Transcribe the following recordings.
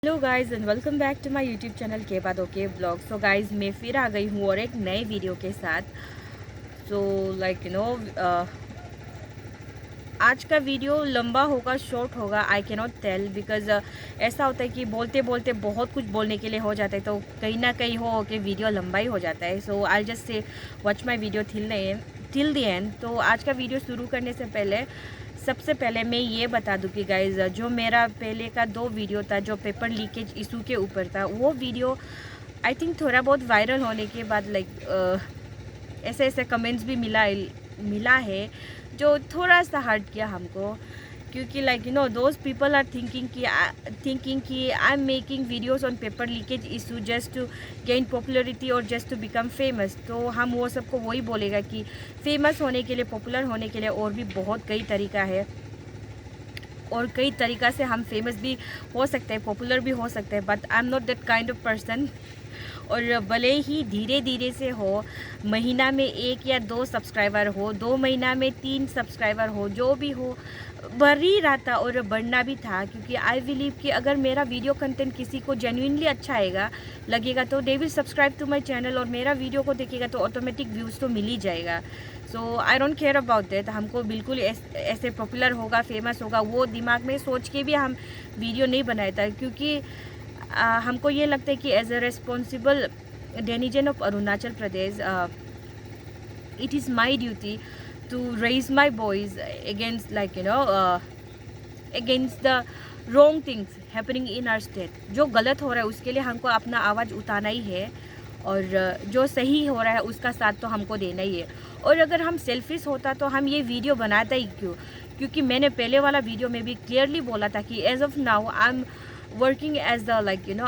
Hello guys and welcome back to my YouTube channel के बाद okay blog. So guys मैं फिर आ गई हूँ और एक नए वीडियो के साथ। सो लाइक आज का वीडियो लंबा होगा शॉर्ट होगा I can not tell because ऐसा होता है कि बोलते बोलते बहुत कुछ बोलने के लिए हो जाता है, तो कहीं ना कहीं हो कि वीडियो लंबा ही हो जाता है। So I just say watch my video till the end. तो आज का वीडियो शुरू करने से पहले सबसे पहले मैं ये बता दूँ कि गाइज जो मेरा पहले का 2 वीडियो था जो पेपर लीकेज इशू के ऊपर था, वो वीडियो आई थिंक थोड़ा बहुत वायरल होने के बाद ऐसे ऐसे कमेंट्स भी मिला है जो थोड़ा सा हर्ट किया हमको, क्योंकि दोज पीपल आर थिंकिंग कि I am making videos on paper leakage issue just to gain popularity और जस्ट टू बिकम फेमस। तो हम वो सबको वही बोलेगा कि फेमस होने के लिए, पॉपुलर होने के लिए और भी बहुत कई तरीका है और कई तरीक़ा से हम फेमस भी हो सकते हैं, पॉपुलर भी हो सकते हैं, but I am not that kind of person. और भले ही धीरे धीरे से हो, महीना में 1 या 2 सब्सक्राइबर हो, 2 महीना में 3 सब्सक्राइबर हो, जो भी हो, बढ़ ही रहा था और बढ़ना भी था, क्योंकि आई बिलीव कि अगर मेरा वीडियो कंटेंट किसी को जेन्युइनली अच्छा लगेगा तो they will subscribe to my channel और मेरा वीडियो को देखेगा तो ऑटोमेटिक व्यूज़ तो मिल ही जाएगा। So I don't care about that. हमको बिल्कुल ऐसे पॉपुलर होगा, फेमस होगा, वो दिमाग में सोच के भी हम वीडियो नहीं बनाया था, क्योंकि हमको ये लगता है कि as a responsible denizen of Arunachal Pradesh it is my duty to raise my voice against against the wrong things happening in our state। जो गलत हो रहा है उसके लिए हमको अपना आवाज़ उठाना ही है, और जो सही हो रहा है उसका साथ तो हमको देना ही है। और अगर हम सेल्फिश होता तो हम ये वीडियो बनाता ही क्यों? क्योंकि मैंने पहले वाला वीडियो में भी क्लियरली बोला था कि as of now I am working as the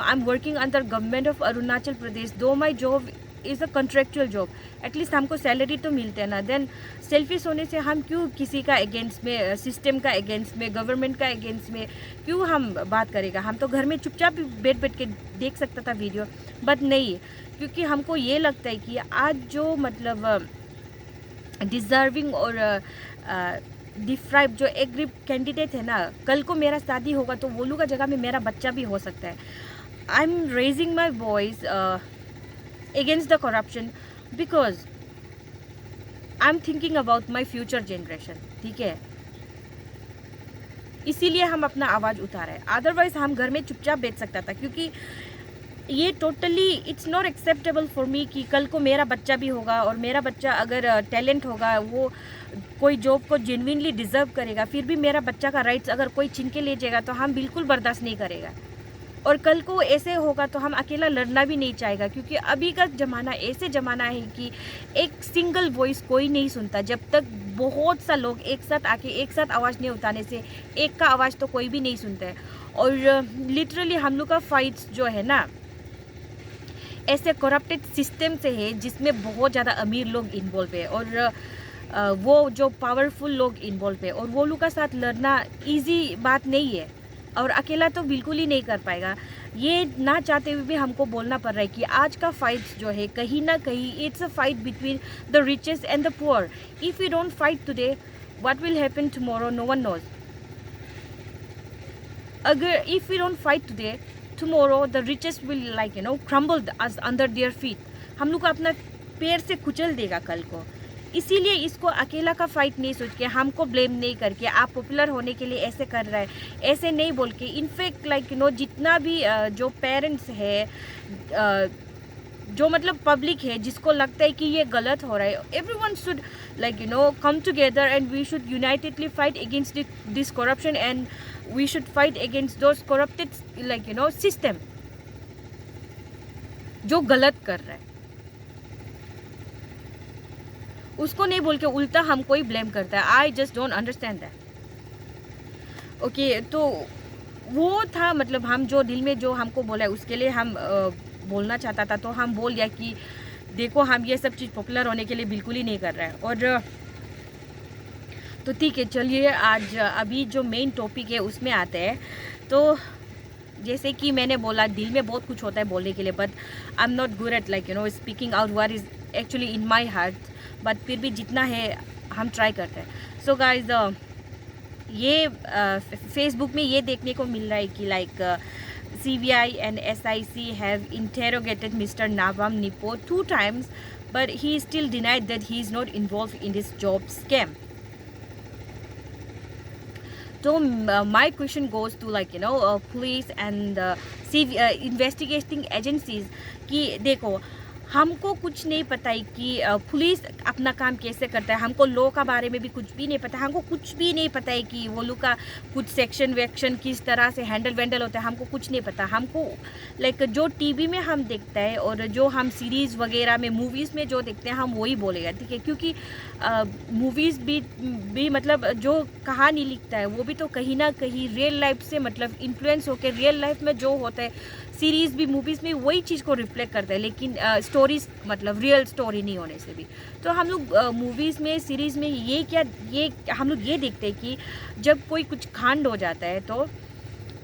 I'm working under government of Arunachal Pradesh, though my job is a contractual job, at least हमको सैलरी तो मिलते हैं ना। देन सेल्फिश होने से हम क्यों किसी का अगेंस्ट में, सिस्टम का अगेंस्ट में, गवर्नमेंट का अगेंस्ट में क्यों हम बात करेगा? हम तो घर में चुपचाप बैठ के देख सकता था वीडियो, बट नहीं, क्योंकि हमको ये लगता है कि आज जो डिज़र्विंग और डिफ्राइब जो एग्री कैंडिडेट है ना, कल को मेरा शादी होगा तो वो लोग का जगह में मेरा बच्चा भी हो सकता है। I am raising my voice against the corruption because I'm thinking about my future generation। ठीक है, इसीलिए हम अपना आवाज़ उठा रहे हैं। अदरवाइज हम घर में चुपचाप बैठ सकता था, क्योंकि ये totally it's not acceptable for me कि कल को मेरा बच्चा भी होगा और मेरा बच्चा अगर टैलेंट होगा, वो कोई जॉब को जेन्युइनली डिज़र्व करेगा, फिर भी मेरा बच्चा का राइट्स अगर कोई छीन के ले जाएगा तो हम बिल्कुल बर्दाश्त नहीं करेगा। और कल को ऐसे होगा तो हम अकेला लड़ना भी नहीं चाहेगा, क्योंकि अभी का ज़माना ऐसे ज़माना है कि एक सिंगल वॉइस कोई नहीं सुनता। जब तक बहुत सा लोग एक साथ आके एक साथ आवाज़ नहीं उठाने से एक का आवाज़ तो कोई भी नहीं सुनता है। और लिटरली हम लोग का फाइट्स जो है ना, ऐसे करप्टेड सिस्टम से है जिसमें बहुत ज़्यादा अमीर लोग इन्वॉल्व है और वो जो पावरफुल लोग इन्वॉल्व है, और वो लोग का साथ लड़ना इजी बात नहीं है और अकेला तो बिल्कुल ही नहीं कर पाएगा। ये ना चाहते हुए भी हमको बोलना पड़ रहा है कि आज का फाइट जो है कहीं ना कहीं it's a fight between the richest and the poor. If you don't fight today, what will happen tomorrow, no one knows. अगर if you don't fight today, tomorrow the richest will crumble us under their feet। हम लोग को अपना पैर से कुचल देगा कल को। इसीलिए इसको अकेला का फाइट नहीं सोच के, हमको ब्लेम नहीं करके, आप पॉपुलर होने के लिए ऐसे कर रहा है, ऐसे नहीं बोल के, इनफैक्ट जितना भी जो पेरेंट्स है, जो पब्लिक है जिसको लगता है कि ये गलत हो रहा है, everyone should come together and we should unitedly fight against this corruption and we should fight against those corrupted system जो गलत कर रहा है। उसको नहीं बोल के उल्टा हमको ही ब्लेम करता है। I just don't understand that. Okay, तो वो था हम जो दिल में जो हमको बोला है उसके लिए हम बोलना चाहता था, तो हम बोल दिया कि देखो हम ये सब चीज़ पॉपुलर होने के लिए बिल्कुल ही नहीं कर रहे हैं। और तो ठीक है, चलिए आज अभी जो मेन टॉपिक है उसमें आते हैं। तो जैसे कि मैंने बोला, दिल में बहुत कुछ होता है बोलने के लिए, but I am not good at speaking out what is actually in my heart, but फिर भी जितना है हम ट्राई करते हैं। सो गाइज, ये फेसबुक में ये देखने को मिल रहा है कि CBI and SIC have interrogated Mr. Nawam Nippo 2 times, but he still denied that he is not involved in this job scam. So my question goes to police and investigating agencies कि देखो हमको कुछ नहीं पता है कि police अपना काम कैसे करता है, हमको लॉ का बारे में भी कुछ भी नहीं पता, हमको कुछ भी नहीं पता है कि वो लोग का कुछ सेक्शन वेक्शन किस तरह से हैंडल वेंडल होता है, हमको कुछ नहीं पता। हमको जो टीवी में हम देखते हैं और जो हम सीरीज़ वगैरह में मूवीज़ में जो देखते हैं हम वही बोलेगा, ठीक है, क्योंकि मूवीज़ भी मतलब जो कहानी लिखता है वो भी तो कहीं ना कहीं रियल लाइफ से मतलब इन्फ्लुएंस होकर रियल लाइफ में जो होता है सीरीज़ भी मूवीज़ में वही चीज़ को रिफ्लेक्ट करता है, लेकिन स्टोरीज मतलब रियल स्टोरी नहीं होने से भी। तो हम लोग मूवीज़ में सीरीज़ में ये हम लोग ये देखते हैं कि जब कोई कुछ कांड हो जाता है तो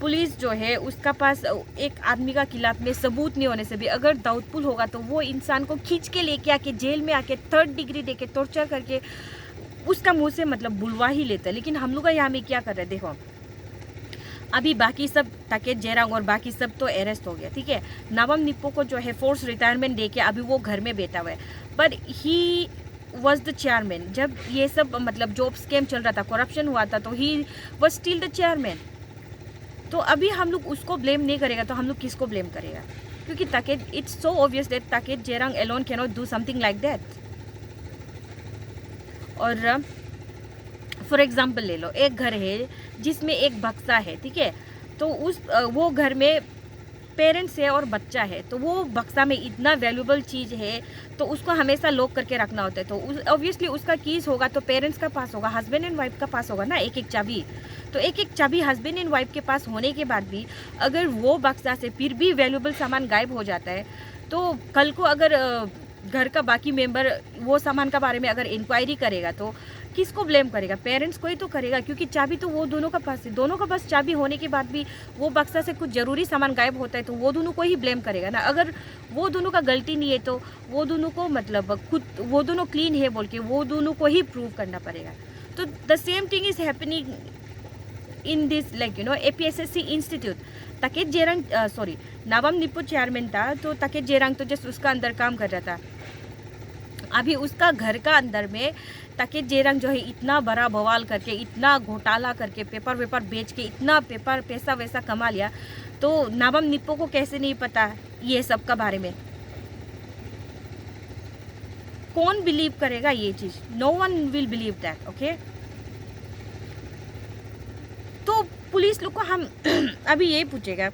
पुलिस जो है उसका पास एक आदमी का खिलाफ में सबूत नहीं होने से भी अगर डाउटफुल होगा तो वो इंसान को खींच के लेके आके जेल में आके 3rd डिग्री दे के टॉर्चर करके उसका मुँह से मतलब बुलवा ही लेता है। लेकिन हम लोग का यहाँ में क्या कर रहे हैं, देखो अभी बाकी सब ताकेत जेरांग और बाकी सब तो अरेस्ट हो गया, ठीक है। नवम निप्पो को जो है फोर्स रिटायरमेंट दे के अभी वो घर में बैठा हुआ है, but he was the chairman जब ये सब मतलब जॉब स्कैम चल रहा था, करप्शन हुआ था, तो he was still the chairman. तो अभी हम लोग उसको ब्लेम नहीं करेगा तो हम लोग किसको ब्लेम करेगा, क्योंकि Taket it's so obvious that Taket Jerang alone can not do something like that. और फॉर एग्जाम्पल ले लो, एक घर है जिसमें एक बक्सा है, ठीक है, तो वो घर में पेरेंट्स है और बच्चा है, तो वो बक्सा में इतना वैल्यूबल चीज़ है तो उसको हमेशा लॉक करके रखना होता है। तो ऑब्वियसली उसका कीज होगा तो पेरेंट्स का पास होगा, हस्बैंड एंड वाइफ का पास होगा ना, एक एक चाबी। तो एक एक चाबी हस्बैंड एंड वाइफ के पास होने के बाद भी अगर वो बक्सा से फिर भी वैल्यूबल सामान गायब हो जाता है तो कल को अगर घर का बाकी मेंबर वो सामान का बारे में अगर इंक्वायरी करेगा तो किसको ब्लेम करेगा, पेरेंट्स को ही तो करेगा, क्योंकि चाबी तो वो दोनों का पास है। दोनों का पास चाबी होने के बाद भी वो बक्सा से कुछ ज़रूरी सामान गायब होता है तो वो दोनों को ही ब्लेम करेगा ना। अगर वो दोनों का गलती नहीं है तो वो दोनों को मतलब खुद वो दोनों क्लीन है बोल के वो दोनों को ही प्रूव करना पड़ेगा। तो the same thing is happening in this APSSC institute. Taket Jerang नवम निप्पो चेयरमैन था, तो ताकेत जेरांग तो जस्ट उसका अंदर काम कर रहा था। अभी उसका घर का अंदर में ताकेत जेरांग जो है इतना बड़ा बवाल करके इतना घोटाला करके पेपर वेपर बेच के इतना पैसा वैसा कमा लिया, तो नवम निप्पो को कैसे नहीं पता ये सब का बारे में। कौन बिलीव करेगा ये चीज़, no one will believe that, okay. तो पुलिस लोग को हम अभी यही पूछेगा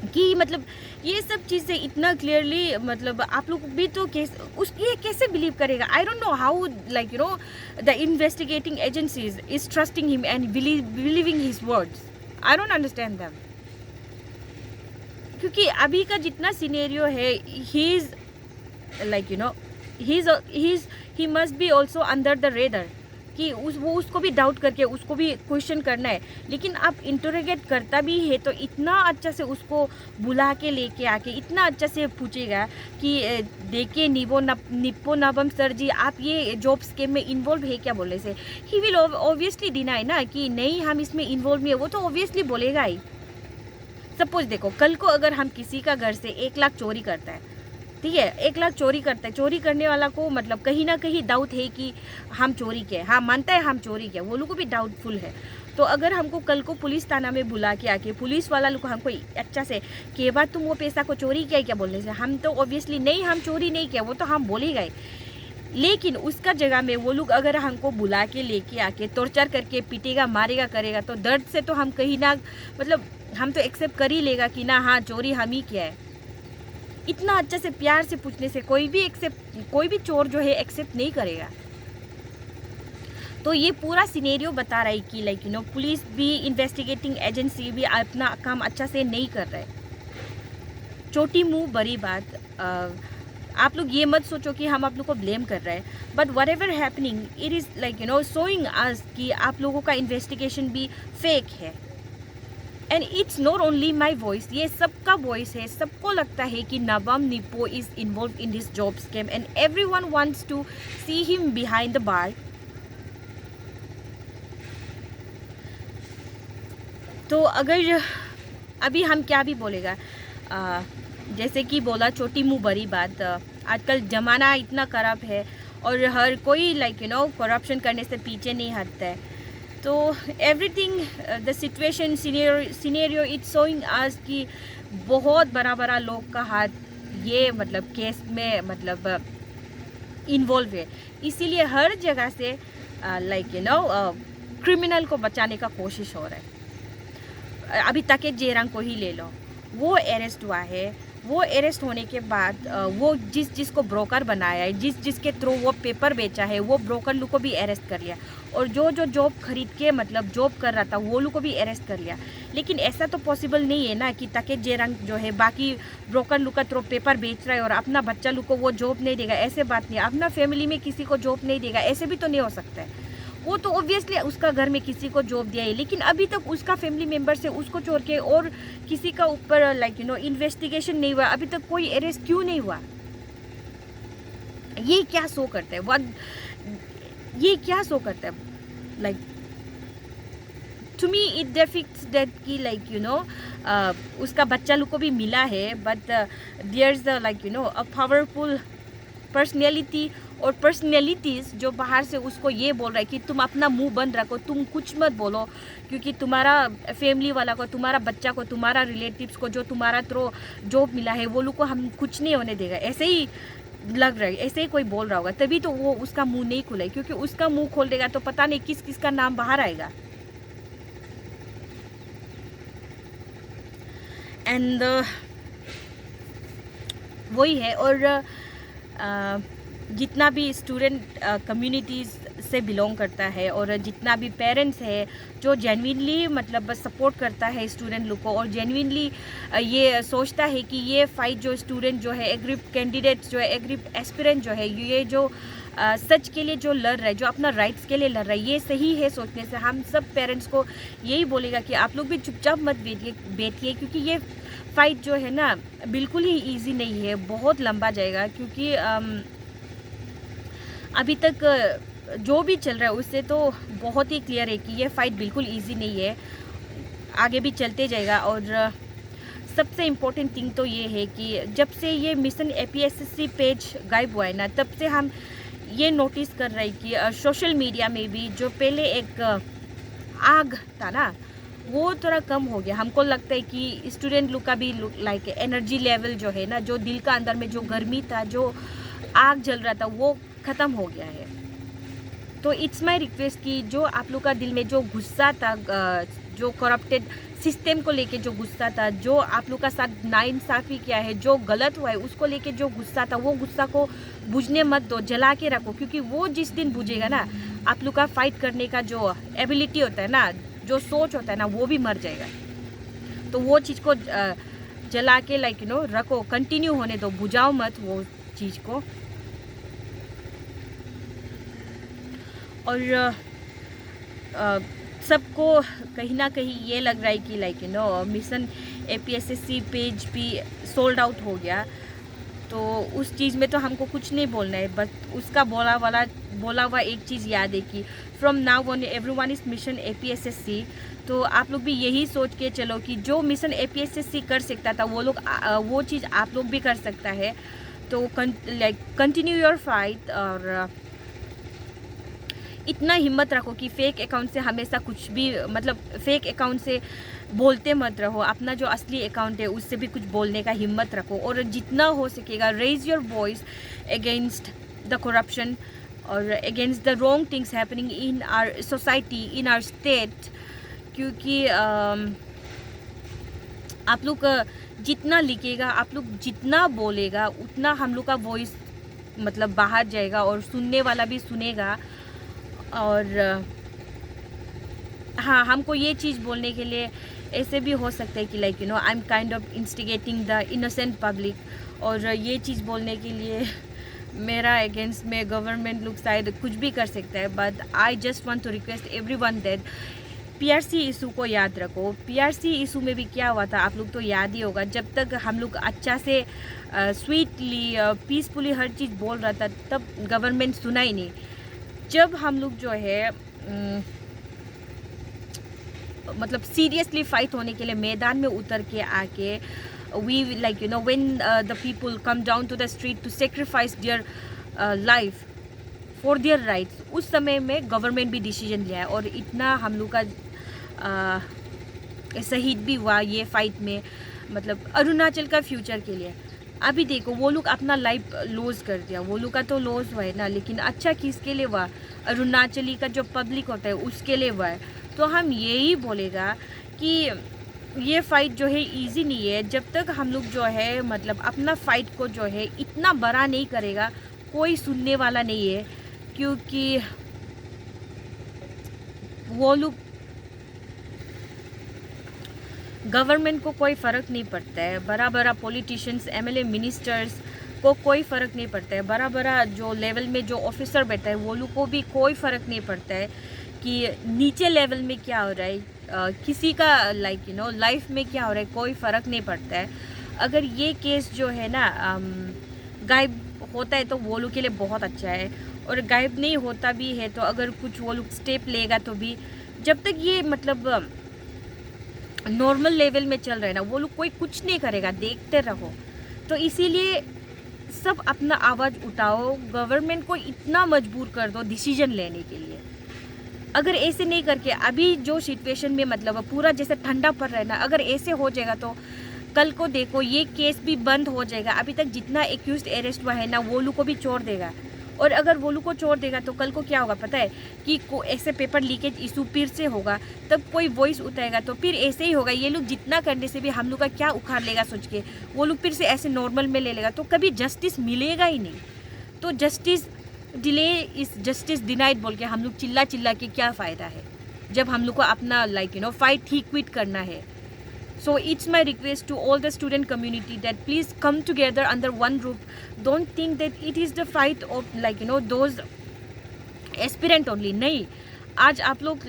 कि मतलब ये सब चीज़ें इतना क्लियरली मतलब आप लोग भी तो ये कैसे बिलीव करेगा। I don't know how the investigating agencies is trusting him and believing his words. I don't understand them, क्योंकि अभी का जितना सिनेरियो है he is he must be also under the raider कि वो उसको भी डाउट करके उसको भी क्वेश्चन करना है। लेकिन आप इंटरोगेट करता भी है तो इतना अच्छा से उसको बुला के लेके आके इतना अच्छा से पूछेगा कि देखिए निप्पो नवम सर जी आप ये जॉब स्कैम में इन्वॉल्व है क्या बोलने से ही विल ऑब्वियसली डिनाई ना कि नहीं हम इसमें इन्वॉल्व नहीं है, वो तो ऑब्वियसली बोलेगा ही। सपोज देखो कल को अगर हम किसी का घर से 1 लाख चोरी करता है, ठीक है, 1 लाख चोरी करता है, चोरी करने वाला को मतलब कहीं ना कहीं डाउट है कि हम चोरी किए, हाँ मानता है हम चोरी किया, वो लोग को भी डाउटफुल है। तो अगर हमको कल को पुलिस थाना में बुला के आके पुलिस वाला लोग हमको अच्छा से कि बात तुम वो पैसा को चोरी किया क्या बोलने से हम तो ऑब्वियसली नहीं हम चोरी नहीं किया, वो तो हम बोले गए। लेकिन उसका जगह में वो लोग अगर हमको बुला के लेके आके टॉर्चर करके पीटेगा मारेगा करेगा तो दर्द से तो हम कहीं ना मतलब हम तो एक्सेप्ट कर ही लेगा कि ना हाँ चोरी हम ही किया है। इतना अच्छा से प्यार से पूछने से कोई भी चोर जो है एक्सेप्ट नहीं करेगा। तो ये पूरा सिनेरियो बता रहा है कि पुलिस भी इन्वेस्टिगेटिंग एजेंसी भी अपना काम अच्छा से नहीं कर रहे। छोटी मुंह बड़ी बात, आप लोग ये मत सोचो कि हम आप लोग को ब्लेम कर रहे हैं, but whatever happening it is showing us कि आप लोगों का इन्वेस्टिगेशन भी फेक है। And it's not only my voice, ये सबका वॉइस है। सबको लगता है कि नवम Nipo is involved in this job scam and everyone wants to see him behind the bar. तो अगर अभी हम क्या भी बोलेगा, जैसे कि बोला छोटी मुँह बड़ी बात, आजकल ज़माना इतना खराब है और हर कोई लाइक करप्शन करने से पीछे नहीं हटता है। तो everything the situation scenario it's showing us कि बहुत बड़ा लोग का हाथ ये मतलब केस में मतलब इन्वॉल्व है। इसीलिए हर जगह से लाइक क्रिमिनल को बचाने का कोशिश हो रहा है। अभी तक जेरंग को ही ले लो, वो अरेस्ट हुआ है। वो अरेस्ट होने के बाद वो जिसको ब्रोकर बनाया है, जिसके थ्रू वो पेपर बेचा है, वो ब्रोकर लोग को भी अरेस्ट कर लिया। और जो जॉब खरीद के मतलब जॉब कर रहा था वो लोग को भी अरेस्ट कर लिया। लेकिन ऐसा तो पॉसिबल नहीं है ना कि ताकि जेरंग जो है बाकी ब्रोकर लोग का थ्रू पेपर बेच रहा है और अपना बच्चा लोग को वो जॉब नहीं देगा, ऐसे बात नहीं। अपना फैमिली में किसी को जॉब नहीं देगा, ऐसे भी तो नहीं हो सकता है। वो तो ऑब्वियसली उसका घर में किसी को जॉब दिया है, लेकिन अभी तक उसका फैमिली मेम्बर से उसको छोड़ के और किसी का ऊपर लाइक इन्वेस्टिगेशन नहीं हुआ। अभी तक कोई अरेस्ट क्यों नहीं हुआ? ये क्या शो करता है? ये क्या शो करता है? Like to me it depicts that कि लाइक उसका बच्चा लोग को भी मिला है, but there is like a powerful personality और पर्सनैलिटीज़ जो बाहर से उसको ये बोल रहा है कि तुम अपना मुंह बंद रखो, तुम कुछ मत बोलो, क्योंकि तुम्हारा फैमिली वाला को, तुम्हारा बच्चा को, तुम्हारा रिलेटिव्स को जो तुम्हारा थ्रू जॉब मिला है वो लोग को हम कुछ नहीं होने देगा। ऐसे ही लग रहा है, ऐसे ही कोई बोल रहा होगा, तभी तो वो उसका मुंह नहीं खुला है। क्योंकि उसका मुंह खोल देगा तो पता नहीं किस किस का नाम बाहर आएगा। एंड वही है। और जितना भी स्टूडेंट कम्युनिटीज़ से बिलोंग करता है और जितना भी पेरेंट्स है जो जेन्युइनली मतलब सपोर्ट करता है स्टूडेंट लोग को और जेन्युइनली ये सोचता है कि ये फाइट जो स्टूडेंट जो है, एग्री कैंडिडेट्स जो है, एग्री एस्पिरेंट जो है, ये जो सच के लिए जो लड़ रहा है, जो अपना राइट्स के लिए लड़ रहा है, ये सही है सोचने से हम सब पेरेंट्स को यही बोलेगा कि आप लोग भी चुपचाप मत बैठिए, क्योंकि ये फाइट जो है ना बिल्कुल ही ईजी नहीं है, बहुत लंबा जाएगा। क्योंकि अभी तक जो भी चल रहा है उससे तो बहुत ही क्लियर है कि ये फाइट बिल्कुल इजी नहीं है, आगे भी चलते जाएगा। और सबसे इम्पोर्टेंट थिंग तो ये है कि जब से ये मिशन APSSC पेज गायब हुआ है ना, तब से हम ये नोटिस कर रहे हैं कि सोशल मीडिया में भी जो पहले एक आग था ना वो थोड़ा कम हो गया। हमको लगता है कि स्टूडेंट लोग का भी लाइक एनर्जी लेवल जो है ना, जो दिल का अंदर में जो गर्मी था, जो आग जल रहा था, वो ख़त्म हो गया है। तो इट्स माय रिक्वेस्ट कि जो आप लोग का दिल में जो गुस्सा था, जो करप्टेड सिस्टम को लेके जो गुस्सा था, जो आप लोग का साथ नाइंसाफ़ी किया है, जो गलत हुआ है उसको लेके जो गुस्सा था, वो गुस्सा को बुझने मत दो, जला के रखो। क्योंकि वो जिस दिन बुझेगा ना, आप लोग का फाइट करने का जो एबिलिटी होता है ना, जो सोच होता है ना, वो भी मर जाएगा। तो वो चीज़ को जला के लाइक रखो, कंटिन्यू होने दो, बुझाओ मत वो चीज़ को। और सबको कहीं ना कहीं ये लग रहा है कि लाइक मिशन APSSC पेज भी सोल्ड आउट हो गया। तो उस चीज़ में तो हमको कुछ नहीं बोलना है, बस उसका बोला हुआ एक चीज़ याद है कि from now on everyone is mission APSSC। तो आप लोग भी यही सोच के चलो कि जो मिशन APSSC कर सकता था वो चीज़ आप लोग भी कर सकता है। तो कंटिन्यू योर फाइट और इतना हिम्मत रखो कि फेक अकाउंट से हमेशा कुछ भी मतलब फेक अकाउंट से बोलते मत रहो। अपना जो असली अकाउंट है उससे भी कुछ बोलने का हिम्मत रखो और जितना हो सकेगा raise your voice against the corruption और against the wrong things happening in our society, in our state. क्योंकि आप लोग जितना लिखेगा, आप लोग जितना बोलेगा, उतना हम लोग का वॉइस मतलब बाहर जाएगा और सुनने वाला भी सुनेगा। और हाँ, हमको ये चीज़ बोलने के लिए ऐसे भी हो सकता है कि like I am kind of instigating the innocent public. और ये चीज़ बोलने के लिए मेरा अगेंस्ट में गवर्नमेंट लोग शायद कुछ भी कर सकता है, but I just want to request everyone that PRC issue को याद रखो। PRC इशू में भी क्या हुआ था आप लोग तो याद ही होगा। जब तक हम लोग अच्छा से स्वीटली पीसफुली हर चीज़ बोल रहा था, तब गवर्नमेंट सुना ही नहीं। जब हम लोग जो है मतलब सीरियसली फाइट होने के लिए मैदान में उतर के आके we like when the people come down to the street to sacrifice their life for their rights, उस समय में गवर्नमेंट भी डिसीजन लिया है और इतना हम लोग का शहीद भी हुआ ये फाइट में, मतलब अरुणाचल का फ्यूचर के लिए। अभी देखो वो लोग अपना लाइफ लॉस कर दिया, वो लोग का तो लॉस हुआ है ना, लेकिन अच्छा किसके लिए हुआ? अरुणाचली का जो पब्लिक होता है उसके लिए हुआ है। तो हम यही बोलेगा कि ये फ़ाइट जो है इजी नहीं है, जब तक हम लोग जो है मतलब अपना फ़ाइट को जो है इतना बड़ा नहीं करेगा, कोई सुनने वाला नहीं है, क्योंकि वो लोग गवर्नमेंट को कोई फ़र्क नहीं पड़ता है, बड़ा बड़ा पॉलिटिशियंस एमएलए मिनिस्टर्स को कोई फ़र्क नहीं पड़ता है, बड़ा बड़ा जो लेवल में जो ऑफिसर बैठा है वो लोग को भी कोई फ़र्क नहीं पड़ता है कि नीचे लेवल में क्या हो रहा है, किसी का लाइफ में क्या हो रहा है, कोई फ़र्क नहीं पड़ता है। अगर ये केस जो है ना गायब होता है तो वो लोग के लिए बहुत अच्छा है, और गायब नहीं होता भी है तो अगर कुछ वो लोग स्टेप लेगा तो भी, जब तक ये मतलब नॉर्मल लेवल में चल रहा है ना, वो लोग कोई कुछ नहीं करेगा, देखते रहो। तो इसीलिए सब अपना आवाज़ उठाओ, गवर्नमेंट को इतना मजबूर कर दो डिसीजन लेने के लिए। अगर ऐसे नहीं करके अभी जो सिचुएशन में मतलब पूरा जैसे ठंडा पड़ रहा है ना, अगर ऐसे हो जाएगा तो कल को देखो ये केस भी बंद हो जाएगा। अभी तक जितना एक्यूज्ड अरेस्ट हुआ है ना वो लोग को भी छोड़ देगा, और अगर वो लोग को छोड़ देगा तो कल को क्या होगा पता है कि ऐसे पेपर लीकेज इशू फिर से होगा, तब कोई वॉइस उठाएगा तो फिर ऐसे ही होगा। ये लोग जितना करने से भी हम लोग का क्या उखाड़ लेगा सोच के, वो लोग फिर से ऐसे नॉर्मल में ले लेगा, तो कभी जस्टिस मिलेगा ही नहीं। तो justice delay is justice denied बोल के हम लोग चिल्ला चिल्ला के क्या फ़ायदा है, जब हम लोग को अपना फाइट ही क्विट करना है। So it's my request to all the student community that please come together under one roof. Don't think that it is the fight of those aspirant only. नहीं, आज आप लोग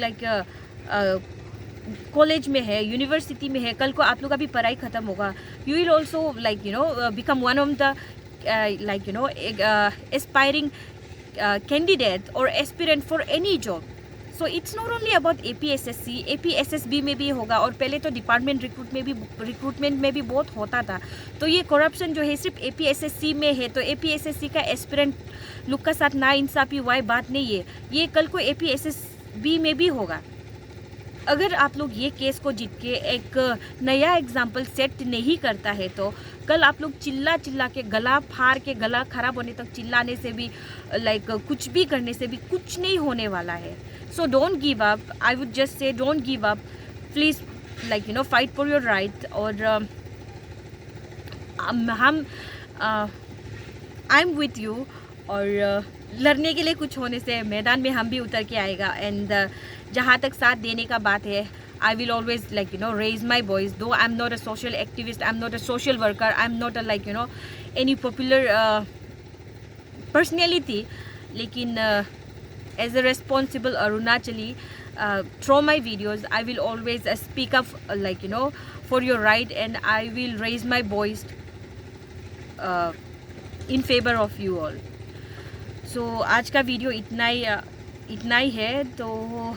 कॉलेज में है, यूनिवर्सिटी में है, कल को आप लोग का भी पढ़ाई ख़त्म होगा। You will also become one of the aspiring candidate or aspirant for any job. So it's not only about APSSC, APSSB में भी होगा, और पहले तो डिपार्टमेंट रिक्रूटमेंट में भी बहुत होता था। तो ये करप्शन जो है सिर्फ APSSC में है, तो APSSC का एस्पिरेंट लोग का साथ ना इंसाफी वाई बात नहीं है, ये कल को APSSB में भी होगा। अगर आप लोग ये केस को जीत के एक नया एग्जाम्पल सेट नहीं करता है तो कल आप लोग चिल्ला चिल्ला के गला फाड़ के, गला खराब होने तक चिल्लाने से भी कुछ भी करने से भी कुछ नहीं होने वाला है। So don't give up, I would just say don't give up, please fight for your right. और हम आई एम विथ यू, और लड़ने के लिए कुछ होने से मैदान में हम भी उतर के आएगा। एंड जहाँ तक साथ देने का बात है, I will always raise my voice, though I'm not a social activist, I'm not a social worker, I'm not a any popular personality, लेकिन as a responsible Arunachali, through my videos I will always speak up for your right, and I will raise my voice in favor of you all. So आज का video इतना ही है। तो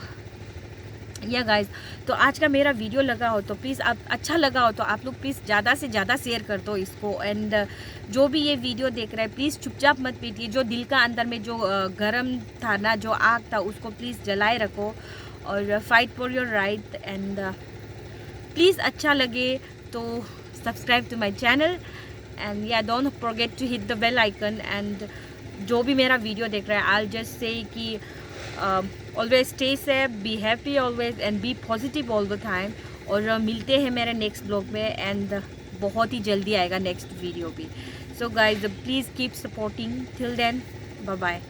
या guys, तो आज का मेरा वीडियो लगा हो तो प्लीज़ आप अच्छा लगा हो तो आप लोग प्लीज़ ज़्यादा से ज़्यादा शेयर कर दो इसको। एंड जो भी ये वीडियो देख रहा है प्लीज़ चुपचाप मत पीटिए, जो दिल का अंदर में जो गरम था ना, जो आग था, उसको प्लीज़ जलाए रखो और fight for your right. And please अच्छा लगे तो subscribe to my channel, and या don't forget to hit the bell icon. And जो भी मेरा वीडियो देख रहा है, आई जस्ट से कि always stay safe, be happy always, and be positive all the time. और मिलते हैं मेरे नेक्स्ट ब्लॉग में, एंड बहुत ही जल्दी आएगा नेक्स्ट वीडियो भी। So guys please keep supporting, till then bye bye.